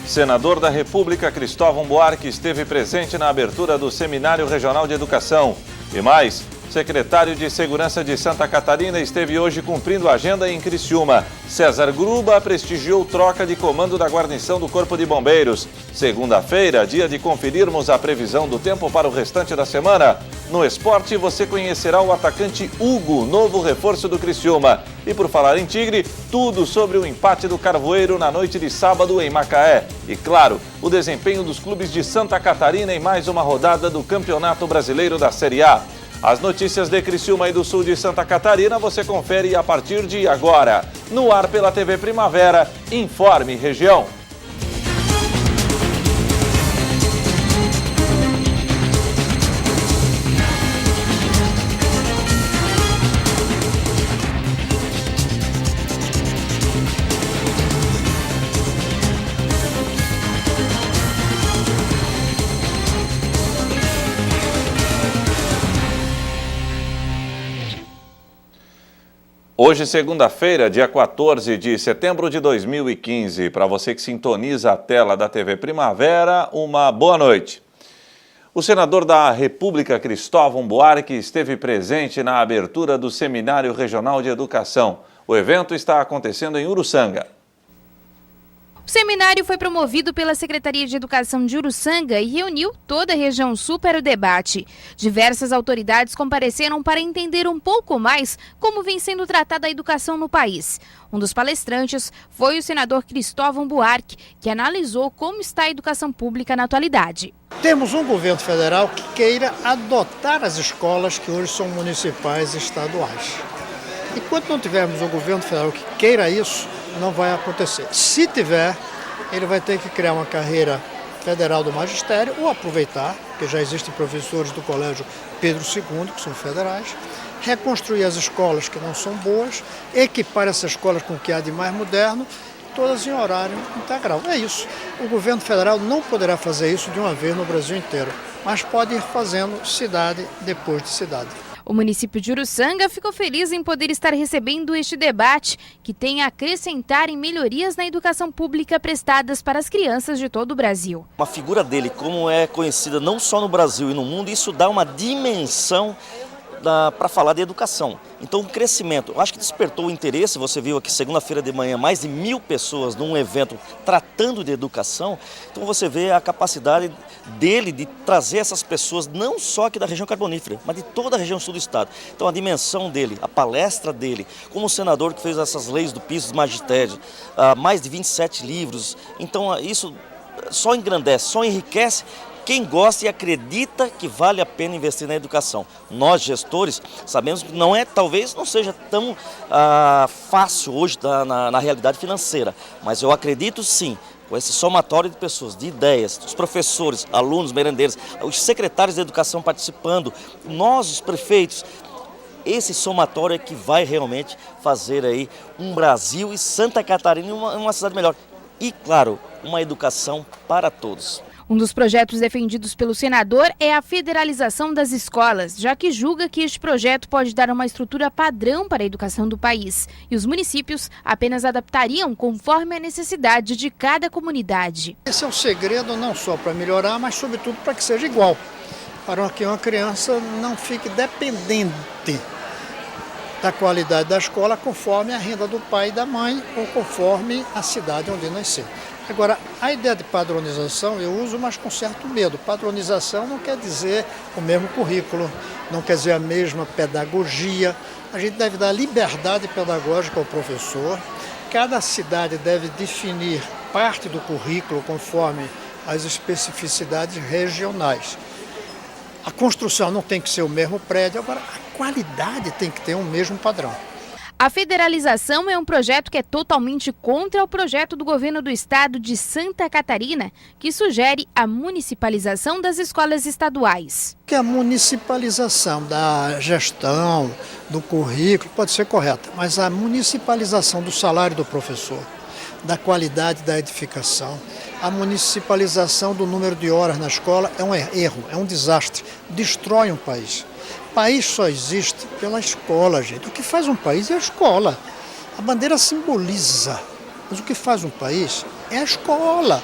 Senador da República Cristóvão Buarque esteve presente na abertura do Seminário Regional de Educação. E mais, secretário de Segurança de Santa Catarina esteve hoje cumprindo a agenda em Criciúma. César Gruba prestigiou troca de comando da guarnição do Corpo de Bombeiros. Segunda-feira, dia de conferirmos a previsão do tempo para o restante da semana. No esporte, você conhecerá o atacante Hugo, novo reforço do Criciúma. E por falar em Tigre, tudo sobre o empate do Carvoeiro na noite de sábado em Macaé. E claro, o desempenho dos clubes de Santa Catarina em mais uma rodada do Campeonato Brasileiro da Série A. As notícias de Criciúma e do sul de Santa Catarina você confere a partir de agora. No ar pela TV Primavera, Informe Região. Hoje, segunda-feira, dia 14 de setembro de 2015. Para você que sintoniza a tela da TV Primavera, uma boa noite. O senador da República, Cristóvão Buarque, esteve presente na abertura do Seminário Regional de Educação. O evento está acontecendo em Uruçanga. O seminário foi promovido pela Secretaria de Educação de Uruçanga e reuniu toda a região sul para o debate. Diversas autoridades compareceram para entender um pouco mais como vem sendo tratada a educação no país. Um dos palestrantes foi o senador Cristóvão Buarque, que analisou como está a educação pública na atualidade. Temos um governo federal que queira adotar as escolas que hoje são municipais e estaduais. Enquanto não tivermos um governo federal que queira isso, não vai acontecer. Se tiver, ele vai ter que criar uma carreira federal do magistério ou aproveitar, porque já existem professores do Colégio Pedro II, que são federais, reconstruir as escolas que não são boas, equipar essas escolas com o que há de mais moderno, todas em horário integral. É isso. O governo federal não poderá fazer isso de uma vez no Brasil inteiro, mas pode ir fazendo cidade depois de cidade. O município de Uruçanga ficou feliz em poder estar recebendo este debate, que tem a acrescentar em melhorias na educação pública prestadas para as crianças de todo o Brasil. Uma figura dele, como é conhecida não só no Brasil e no mundo, isso dá uma dimensão para falar de educação. Então, o crescimento, eu acho que despertou o interesse. Você viu aqui segunda-feira de manhã mais de 1000 pessoas num evento tratando de educação. Então você vê a capacidade dele de trazer essas pessoas não só aqui da região carbonífera, mas de toda a região sul do estado. Então a dimensão dele, a palestra dele, como senador que fez essas leis do piso do magistério, mais de 27 livros. Então isso só engrandece, só enriquece quem gosta e acredita que vale a pena investir na educação. Nós, gestores, sabemos que talvez não seja tão fácil hoje na realidade financeira, mas eu acredito sim, com esse somatório de pessoas, de ideias, dos professores, alunos, merendeiros, os secretários de educação participando, nós, os prefeitos, esse somatório é que vai realmente fazer aí um Brasil e Santa Catarina uma cidade melhor. E, claro, uma educação para todos. Um dos projetos defendidos pelo senador é a federalização das escolas, já que julga que este projeto pode dar uma estrutura padrão para a educação do país. E os municípios apenas adaptariam conforme a necessidade de cada comunidade. Esse é o segredo não só para melhorar, mas sobretudo para que seja igual. Para que uma criança não fique dependente da qualidade da escola conforme a renda do pai e da mãe ou conforme a cidade onde nasceu. Agora, a ideia de padronização eu uso, mas com certo medo. Padronização não quer dizer o mesmo currículo, não quer dizer a mesma pedagogia. A gente deve dar liberdade pedagógica ao professor. Cada cidade deve definir parte do currículo conforme as especificidades regionais. A construção não tem que ser o mesmo prédio, agora a qualidade tem que ter o mesmo padrão. A federalização é um projeto que é totalmente contra o projeto do governo do estado de Santa Catarina, que sugere a municipalização das escolas estaduais. Que a municipalização da gestão, do currículo, pode ser correta, mas a municipalização do salário do professor, da qualidade da edificação, a municipalização do número de horas na escola é um erro, é um desastre, destrói um país. O país só existe pela escola, gente. O que faz um país é a escola. A bandeira simboliza, mas o que faz um país é a escola.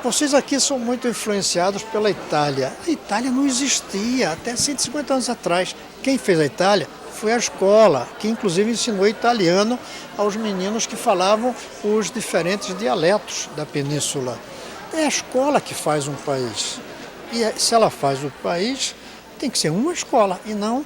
Vocês aqui são muito influenciados pela Itália. A Itália não existia até 150 anos atrás. Quem fez a Itália foi a escola, que inclusive ensinou italiano aos meninos que falavam os diferentes dialetos da península. É a escola que faz um país. E se ela faz o país, tem que ser uma escola e não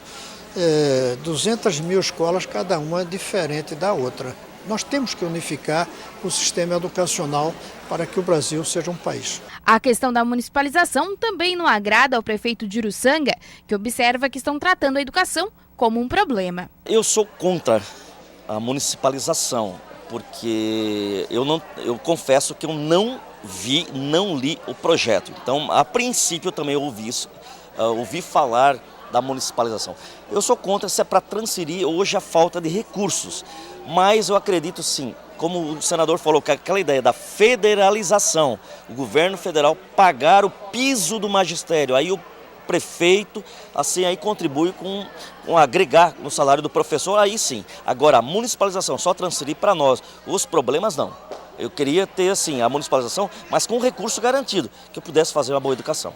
200 mil escolas, cada uma diferente da outra. Nós temos que unificar o sistema educacional para que o Brasil seja um país. A questão da municipalização também não agrada ao prefeito de Uruçanga, que observa que estão tratando a educação como um problema. Eu sou contra a municipalização, porque eu confesso que eu não li o projeto. Então, a princípio, eu também ouvi falar da municipalização. Eu sou contra se é para transferir hoje a falta de recursos, mas eu acredito sim, como o senador falou, que aquela ideia da federalização, o governo federal pagar o piso do magistério, aí o prefeito assim aí contribui com agregar no salário do professor, aí sim. Agora a municipalização, só transferir para nós, os problemas não. Eu queria ter assim a municipalização, mas com recurso garantido, que eu pudesse fazer uma boa educação.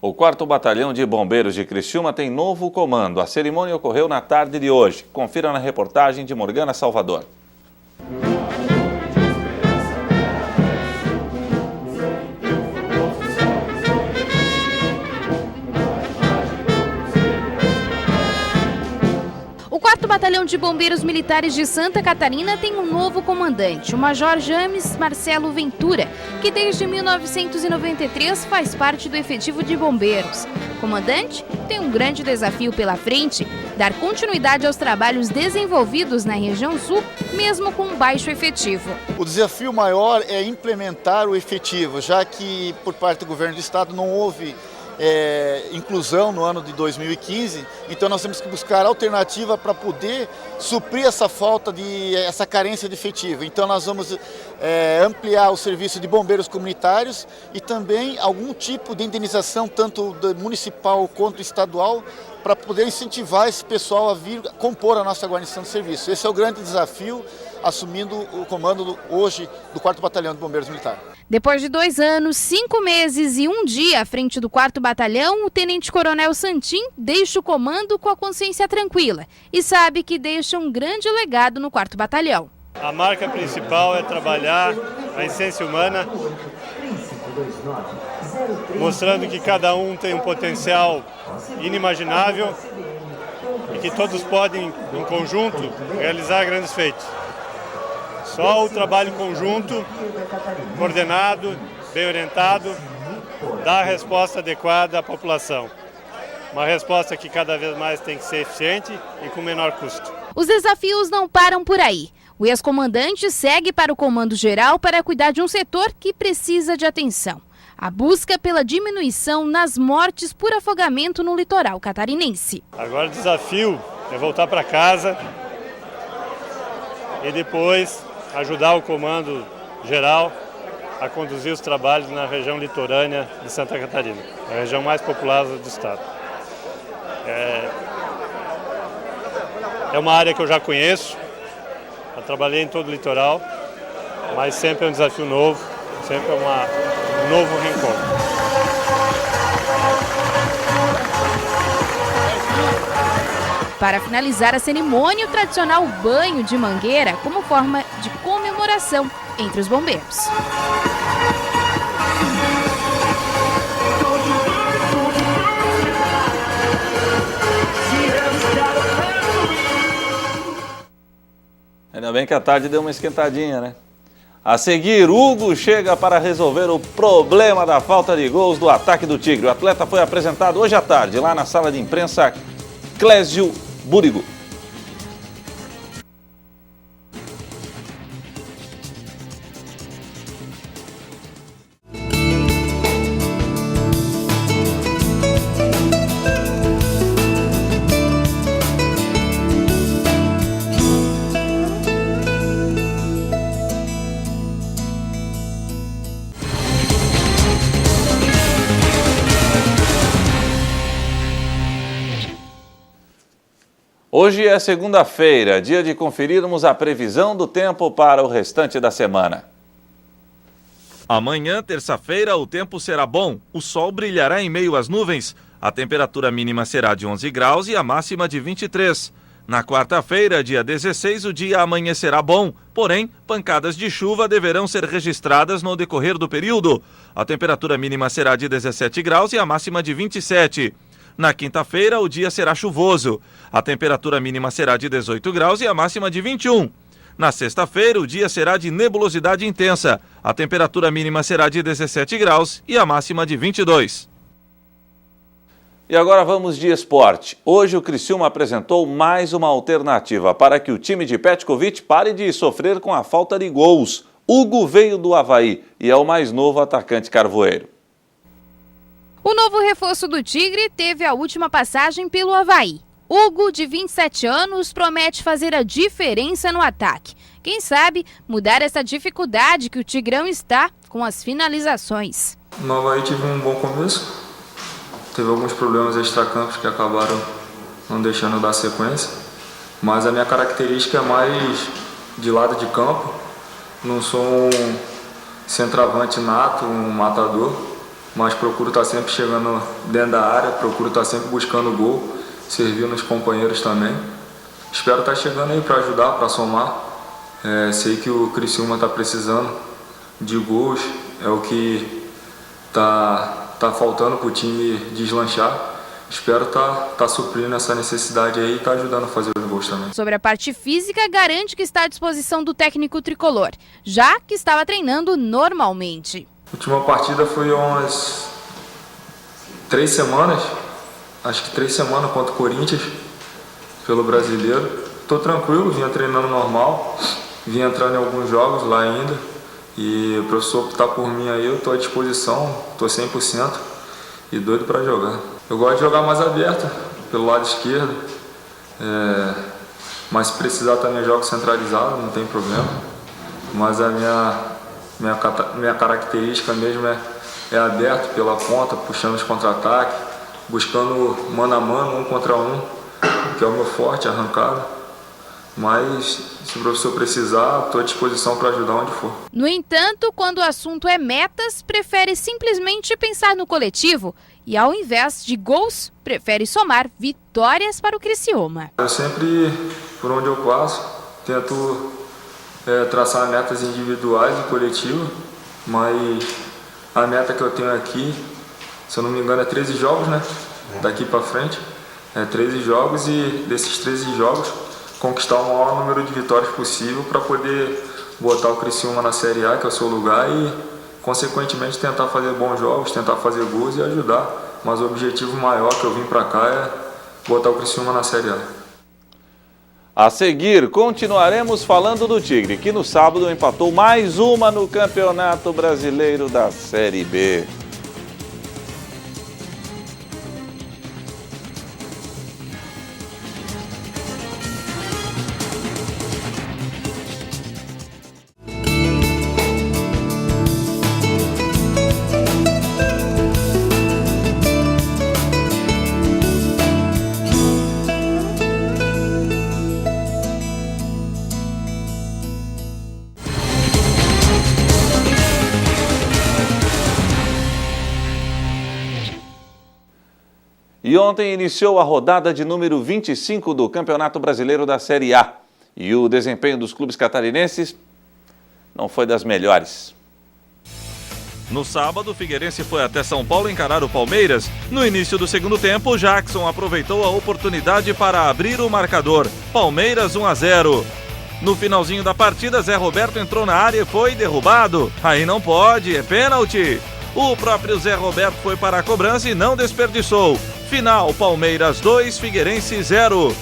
O 4º Batalhão de Bombeiros de Criciúma tem novo comando. A cerimônia ocorreu na tarde de hoje. Confira na reportagem de Morgana Salvador. O 4º Batalhão de Bombeiros Militares de Santa Catarina tem um novo comandante, o Major James Marcelo Ventura, que desde 1993 faz parte do efetivo de bombeiros. O comandante tem um grande desafio pela frente, dar continuidade aos trabalhos desenvolvidos na região sul, mesmo com um baixo efetivo. O desafio maior é implementar o efetivo, já que por parte do governo do estado não houve inclusão no ano de 2015, então nós temos que buscar alternativa para poder suprir essa falta essa carência de efetivo. Então nós vamos ampliar o serviço de bombeiros comunitários e também algum tipo de indenização, tanto municipal quanto estadual, para poder incentivar esse pessoal a vir compor a nossa guarnição de serviço. Esse é o grande desafio, assumindo o comando hoje do 4º Batalhão de Bombeiros Militar. Depois de 2 anos, 5 meses e 1 dia à frente do 4º Batalhão, o Tenente-Coronel Santim deixa o comando com a consciência tranquila e sabe que deixa um grande legado no 4º Batalhão. A marca principal é trabalhar a essência humana, mostrando que cada um tem um potencial inimaginável e que todos podem, em conjunto, realizar grandes feitos. Só o trabalho conjunto, coordenado, bem orientado, dá a resposta adequada à população. Uma resposta que cada vez mais tem que ser eficiente e com menor custo. Os desafios não param por aí. O ex-comandante segue para o Comando Geral para cuidar de um setor que precisa de atenção. A busca pela diminuição nas mortes por afogamento no litoral catarinense. Agora o desafio é voltar para casa e depois ajudar o Comando Geral a conduzir os trabalhos na região litorânea de Santa Catarina, a região mais populosa do estado. É uma área que eu já conheço, eu trabalhei em todo o litoral, mas sempre é um desafio novo, sempre é um novo reencontro. Para finalizar a cerimônia, o tradicional banho de mangueira como forma de comemoração entre os bombeiros. Ainda bem que a tarde deu uma esquentadinha, né? A seguir, Hugo chega para resolver o problema da falta de gols do ataque do Tigre. O atleta foi apresentado hoje à tarde, lá na sala de imprensa Clésio Burigo. Hoje é segunda-feira, dia de conferirmos a previsão do tempo para o restante da semana. Amanhã, terça-feira, o tempo será bom. O sol brilhará em meio às nuvens. A temperatura mínima será de 11 graus e a máxima de 23. Na quarta-feira, dia 16, o dia amanhecerá bom, porém, pancadas de chuva deverão ser registradas no decorrer do período. A temperatura mínima será de 17 graus e a máxima de 27. Na quinta-feira, o dia será chuvoso. A temperatura mínima será de 18 graus e a máxima de 21. Na sexta-feira, o dia será de nebulosidade intensa. A temperatura mínima será de 17 graus e a máxima de 22. E agora vamos de esporte. Hoje o Criciúma apresentou mais uma alternativa para que o time de Petkovic pare de sofrer com a falta de gols. Hugo veio do Avaí e é o mais novo atacante carvoeiro. O novo reforço do Tigre teve a última passagem pelo Avaí. Hugo, de 27 anos, promete fazer a diferença no ataque. Quem sabe mudar essa dificuldade que o Tigrão está com as finalizações. No Avaí tive um bom começo. Teve alguns problemas extracampos que acabaram não deixando eu dar sequência. Mas a minha característica é mais de lado de campo. Não sou um centroavante nato, um matador. Mas procuro estar sempre chegando dentro da área, procuro estar sempre buscando gol, servindo os companheiros também. Espero estar chegando aí para ajudar, para somar. Sei que o Criciúma está precisando de gols, é o que está faltando para o time deslanchar. Espero estar suprindo essa necessidade aí e estar ajudando a fazer os gols também. Sobre a parte física, garante que está à disposição do técnico tricolor, já que estava treinando normalmente. A última partida foi há umas 3 semanas, acho que 3 semanas contra o Corinthians, pelo Brasileiro. Estou tranquilo, vinha treinando normal, vinha entrando em alguns jogos lá ainda. E o professor que está por mim aí, eu estou à disposição, estou 100% e doido para jogar. Eu gosto de jogar mais aberto, pelo lado esquerdo, mas se precisar também eu jogo centralizado, não tem problema. Mas a minha característica mesmo é aberto pela ponta, puxando os contra-ataques, buscando mano a mano, 1 contra 1, que é o meu forte, arrancada. Mas, se o professor precisar, estou à disposição para ajudar onde for. No entanto, quando o assunto é metas, prefere simplesmente pensar no coletivo e, ao invés de gols, prefere somar vitórias para o Criciúma. Eu sempre, por onde eu passo, tento traçar metas individuais e coletivas, mas a meta que eu tenho aqui, se eu não me engano, é 13 jogos, né? Daqui para frente, 13 jogos e desses 13 jogos, conquistar o maior número de vitórias possível para poder botar o Criciúma na Série A, que é o seu lugar, e consequentemente tentar fazer bons jogos, tentar fazer gols e ajudar. Mas o objetivo maior que eu vim para cá é botar o Criciúma na Série A. A seguir, continuaremos falando do Tigre, que no sábado empatou mais uma no Campeonato Brasileiro da Série B. E ontem iniciou a rodada de número 25 do Campeonato Brasileiro da Série A. E o desempenho dos clubes catarinenses não foi das melhores. No sábado, o Figueirense foi até São Paulo encarar o Palmeiras. No início do segundo tempo, Jackson aproveitou a oportunidade para abrir o marcador. Palmeiras 1-0. No finalzinho da partida, Zé Roberto entrou na área e foi derrubado. Aí não pode, é pênalti. O próprio Zé Roberto foi para a cobrança e não desperdiçou. Final, Palmeiras 2, Figueirense 0.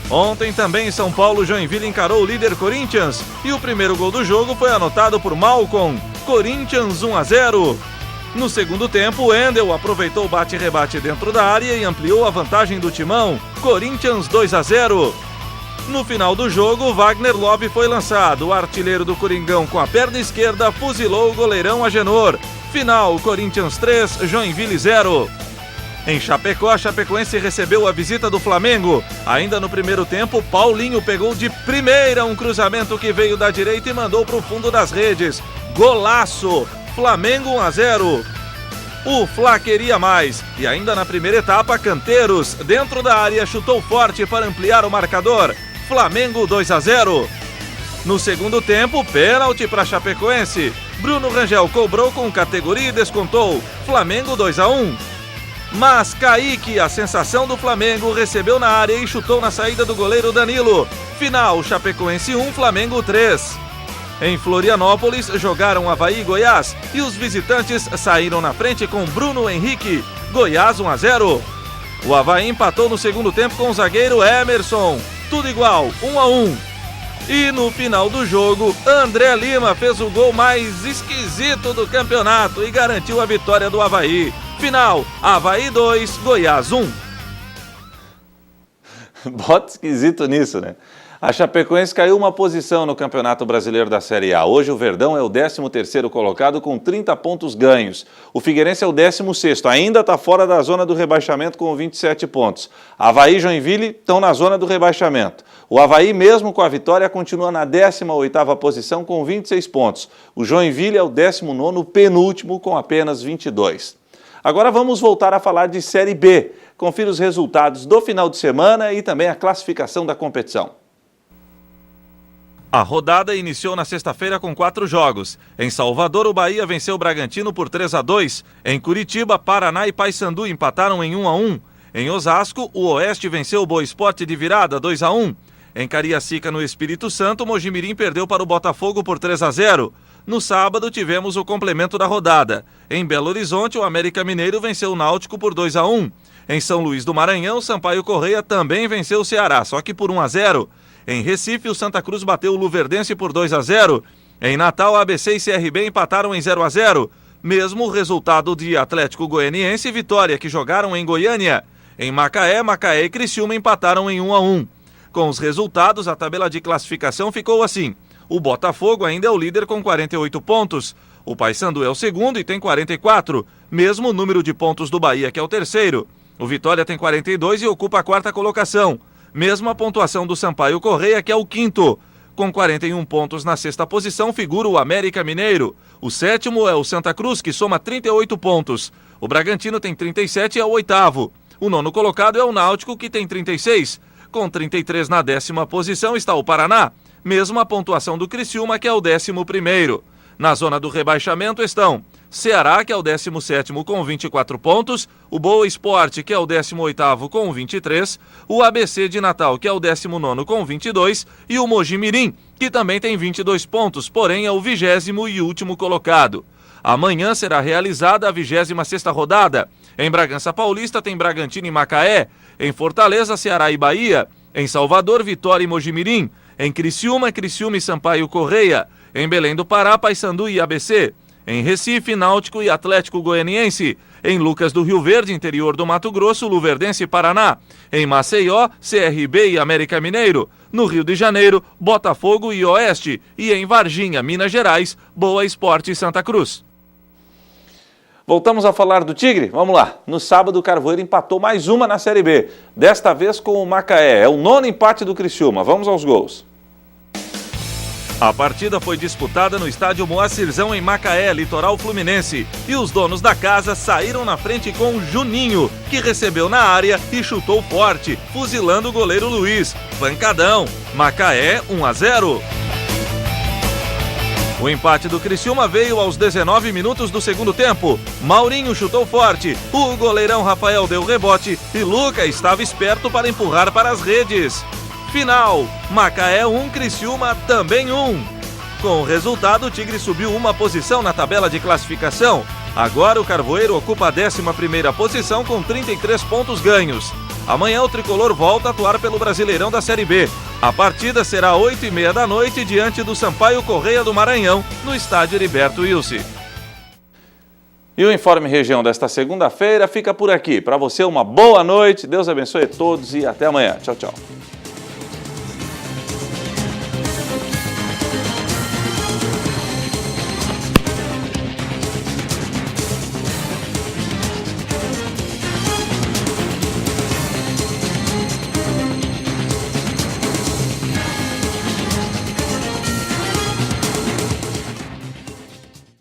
Ontem também São Paulo Joinville encarou o líder Corinthians e o primeiro gol do jogo foi anotado por Malcom. Corinthians 1-0. No segundo tempo, Wendel aproveitou o bate-rebate dentro da área e ampliou a vantagem do Timão. Corinthians 2-0. No final do jogo, Wagner Love foi lançado. O artilheiro do Coringão com a perna esquerda fuzilou o goleirão Agenor. Final, Corinthians 3, Joinville 0. Em Chapecó, a Chapecoense recebeu a visita do Flamengo. Ainda no primeiro tempo, Paulinho pegou de primeira um cruzamento que veio da direita e mandou para o fundo das redes. Golaço! Flamengo 1-0. O Fla queria mais e ainda na primeira etapa, Canteiros, dentro da área, chutou forte para ampliar o marcador. Flamengo 2-0. No segundo tempo, pênalti para Chapecoense. Bruno Rangel cobrou com categoria e descontou. Flamengo 2-1. Mas Kaique, a sensação do Flamengo, recebeu na área e chutou na saída do goleiro Danilo. Final, Chapecoense 1, Flamengo 3. Em Florianópolis, jogaram Avaí e Goiás e os visitantes saíram na frente com Bruno Henrique. Goiás 1-0. O Avaí empatou no segundo tempo com o zagueiro Emerson. Tudo igual, 1-1. E no final do jogo, André Lima fez o gol mais esquisito do campeonato e garantiu a vitória do Avaí. Final, Avaí 2, Goiás 1. Bota esquisito nisso, né? A Chapecoense caiu uma posição no Campeonato Brasileiro da Série A. Hoje o Verdão é o 13º colocado com 30 pontos ganhos. O Figueirense é o 16º, ainda está fora da zona do rebaixamento com 27 pontos. Avaí e Joinville estão na zona do rebaixamento. O Avaí, mesmo com a vitória, continua na 18ª posição com 26 pontos. O Joinville é o 19º, penúltimo, com apenas 22. Agora vamos voltar a falar de Série B. Confira os resultados do final de semana e também a classificação da competição. A rodada iniciou na sexta-feira com 4 jogos. Em Salvador, o Bahia venceu o Bragantino por 3-2. Em Curitiba, Paraná e Paysandu empataram em 1-1. Em Osasco, o Oeste venceu o Boa Esporte de virada 2-1. Em Cariacica, no Espírito Santo, Mojimirim perdeu para o Botafogo por 3-0. No sábado, tivemos o complemento da rodada. Em Belo Horizonte, o América Mineiro venceu o Náutico por 2-1. Em São Luís do Maranhão, Sampaio Correia também venceu o Ceará, só que por 1-0. Em Recife, o Santa Cruz bateu o Luverdense por 2-0. Em Natal, ABC e CRB empataram em 0-0. Mesmo o resultado de Atlético Goianiense e Vitória, que jogaram em Goiânia. Em Macaé, Macaé e Criciúma empataram em 1-1. Com os resultados, a tabela de classificação ficou assim. O Botafogo ainda é o líder com 48 pontos. O Paysandu é o segundo e tem 44. Mesmo o número de pontos do Bahia, que é o terceiro. O Vitória tem 42 e ocupa a 4ª colocação. Mesma pontuação do Sampaio Correia, que é o quinto. Com 41 pontos na 6ª posição, figura o América Mineiro. O 7º é o Santa Cruz, que soma 38 pontos. O Bragantino tem 37 e é o 8º. O 9º colocado é o Náutico, que tem 36. Com 33 na 10ª posição está o Paraná. Mesma pontuação do Criciúma, que é o 11º. Na zona do rebaixamento estão Ceará, que é o 17º com 24 pontos, o Boa Esporte, que é o 18º com 23, o ABC de Natal, que é o 19º com 22 e o Mojimirim, que também tem 22 pontos, porém é o 20º e último colocado. Amanhã será realizada a 26ª rodada. Em Bragança Paulista tem Bragantino e Macaé, em Fortaleza, Ceará e Bahia, em Salvador, Vitória e Mojimirim, em Criciúma, Criciúma e Sampaio Correia, em Belém do Pará, Paysandu e ABC, em Recife, Náutico e Atlético Goianiense, em Lucas do Rio Verde, interior do Mato Grosso, Luverdense e Paraná, em Maceió, CRB e América Mineiro, no Rio de Janeiro, Botafogo e Oeste, e em Varginha, Minas Gerais, Boa Esporte e Santa Cruz. Voltamos a falar do Tigre? Vamos lá. No sábado, o Carvoeiro empatou mais uma na Série B, desta vez com o Macaé. É o 9º empate do Criciúma. Vamos aos gols. A partida foi disputada no estádio Moacirzão, em Macaé, litoral fluminense. E os donos da casa saíram na frente com o Juninho, que recebeu na área e chutou forte, fuzilando o goleiro Luiz. Pancadão. Macaé 1-0. O empate do Criciúma veio aos 19 minutos do segundo tempo. Maurinho chutou forte, o goleirão Rafael deu rebote e Luca estava esperto para empurrar para as redes. Final, Macaé 1, Criciúma também 1. Com o resultado, o Tigre subiu uma posição na tabela de classificação. Agora o Carvoeiro ocupa a 11ª posição com 33 pontos ganhos. Amanhã o Tricolor volta a atuar pelo Brasileirão da Série B. A partida será 8h30 da noite diante do Sampaio Correia do Maranhão, no estádio Heriberto Wilson. E o Informe Região desta segunda-feira fica por aqui. Para você, uma boa noite, Deus abençoe a todos e até amanhã. Tchau, tchau.